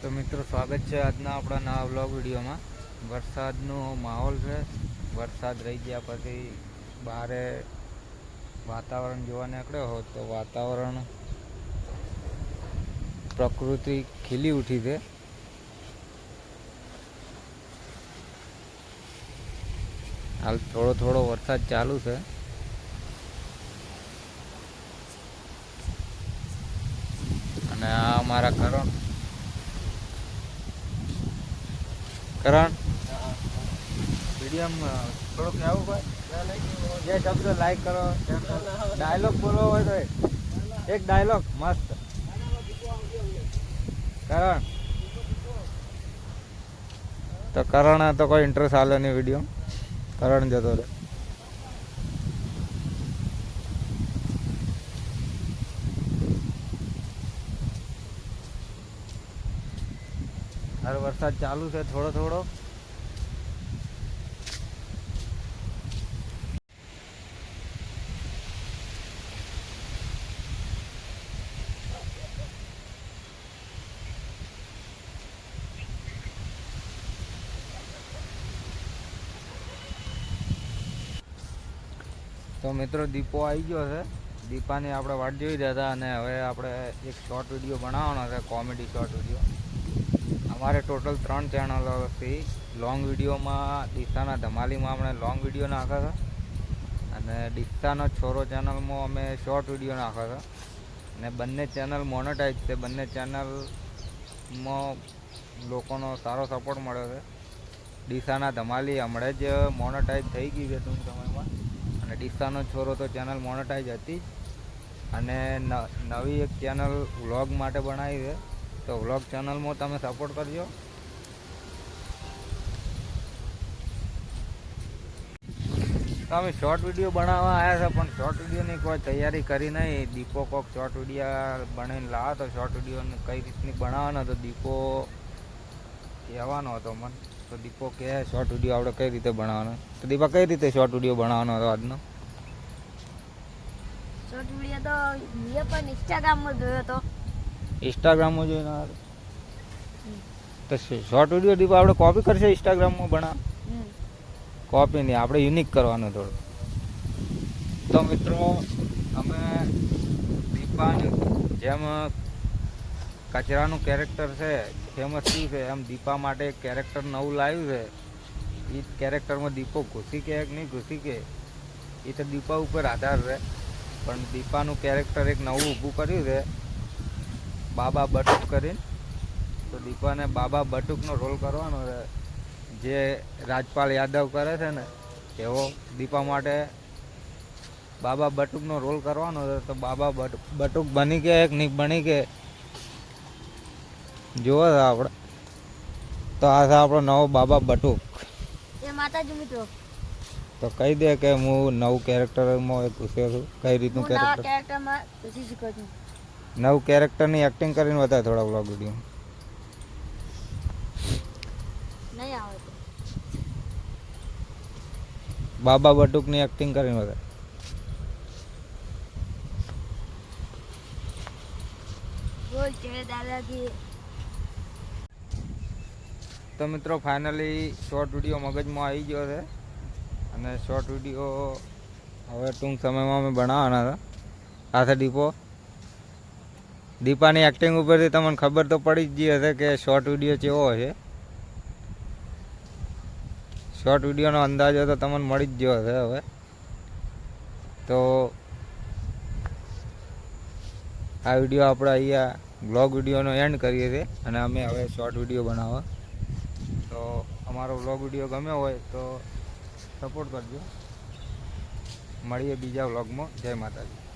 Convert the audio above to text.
તો મિત્રો સ્વાગત છે આજના આપણા નવા વ્લોગ વિડીયોમાં. વરસાદનો માહોલ છે. વરસાદ રહી ગયા પછી બહારે વાતાવરણ જોવા નીકળ્યો હોત તો વાતાવરણ પ્રકૃતિ ખીલી ઉઠી છે. હાલ થોડો થોડો વરસાદ ચાલુ છે. અને આ અમારા કરણ વિડીયોમાં થોડુંક આવું ભાઈ જે શબ્દ લાઈક કરો, ડાયલોગ બોલવો હોય તો એક ડાયલોગ મસ્ત. કરણ તો કરણ તો કોઈ ઇન્ટરેસ્ટ આલે નહીં વિડીયો. કરણ જતો રહે. હવે વરસાદ ચાલુ છે થોડો થોડો. તો મિત્રો દીપો આવી ગયો છે. દીપાની આપણે વાટ જોઈ રહ્યા હતા અને હવે આપણે એક શોર્ટ વિડીયો બનાવવાનો છે, કોમેડી શોર્ટ વિડીયો. અમારે ટોટલ 3 ચેનલો હતી. લોંગ વિડીયોમાં ડીસાના ધમાલીમાં આપણે લોંગ વિડીયો નાખ્યા હતા અને ડીસાનો છોરો ચેનલમાં અમે શોર્ટ વિડીયો નાખ્યા હતા. અને બંને ચેનલ મોનેટાઈઝ છે. બંને ચેનલમાં લોકોનો સારો સપોર્ટ મળ્યો છે. ડીસાના ધમાલી હમણાં જ મોનેટાઈઝ થઈ ગઈ છે ટૂંક સમયમાં. અને ડીસાનો છોરો તો ચેનલ મોનેટાઈઝ હતી અને નવી એક ચેનલ વ્લોગ માટે બનાવી છે. તો વ્લોગ ચેનલમાં તમે સપોર્ટ કરજો. તો અમે શોર્ટ વિડીયો બનાવવા આવ્યા છે પણ શોર્ટ વિડીયોની કોઈ તૈયારી કરી નહીં. દીપો કોક શોર્ટ વિડીયો બનાવીને લાવો તો શોર્ટ વિડીયોને કઈ રીતની બનાવવાનો તો દીપો કહેવાનો હતો મને. તો દીપો કહે શોર્ટ વિડીયો આપણે કઈ રીતે બનાવવાનો. તો દીપા કઈ રીતે શોર્ટ વિડીયો બનાવવાનો હતો આજનો? શોર્ટ વિડીયો તો મેં પણ ઇન્સ્ટાગ્રામમાં જોયો હતો. ઇન્સ્ટાગ્રામમાં જોઈને તો શોર્ટ વિડીયો દીપા આપણે કોપી કરશે ઇન્સ્ટાગ્રામમાં બનાવ? કોપી નહીં, આપણે યુનિક કરવાનું થોડું. તો મિત્રો અમે દીપાની જેમ કચરાનું કેરેક્ટર છે ફેમસ થયું છે એમ દીપા માટે એક કેરેક્ટર નવું લાવ્યું છે. એ કેરેક્ટરમાં દીપો ઘૂસી કે નહીં ઘૂસી કે એ તો દીપા ઉપર આધાર રહે. પણ દીપાનું કેરેક્ટર એક નવું ઊભું કર્યું છે બાબા બટુક કરીને. તો દીપાને બાબા બટુકનો રોલ કરવાનો છે. જે રાજપાલ યાદવ કરે છે ને એવો દીપા માટે બાબા બટુકનો રોલ કરવાનો છે. તો બાબા બટુક બની કે એક નહીં બની કે જોવો છે આપણે. તો આ છે આપણો નવો બાબા બટુક. એ માતાજી મિત્રો તો કહી દે કે હું નવું કેરેક્ટરમાં ઘૂસ્યો છું. કઈ રીતનું કેરેક્ટરમાં ઘૂસી શીખો છું. નવું કેરેક્ટરની એક્ટિંગ કરીને બતાવે થોડા વ્લોગ વિડીયો. નહીં આવે તો બાબા બટુકની એક્ટિંગ કરીને બતાવે. બોલ કે દાદાજી. તો મિત્રો ફાઇનલી શોર્ટ વિડીયો મગજમાં આવી ગયો છે અને શોર્ટ વિડીયો હવે ટૂંક સમયમાં અમે બનાવવાના હતા. આ છે દીપો. દીપાની એક્ટિંગ ઉપરથી તમને ખબર તો પડી જ ગઈ હશે કે શોર્ટ વિડીયો કેવો છે. શોર્ટ વિડીયોનો અંદાજો તો તમને મળી જ ગયો હશે. હવે તો આ વિડીયો આપણે અહીંયા બ્લોગ વિડીયોનો એન્ડ કરીએ છીએ અને અમે હવે શોર્ટ વિડીયો બનાવવા. તો અમારો વ્લોગ વિડીયો ગમ્યો હોય તો સપોર્ટ કરજો. મળીએ બીજા વ્લોગમાં. જય માતાજી.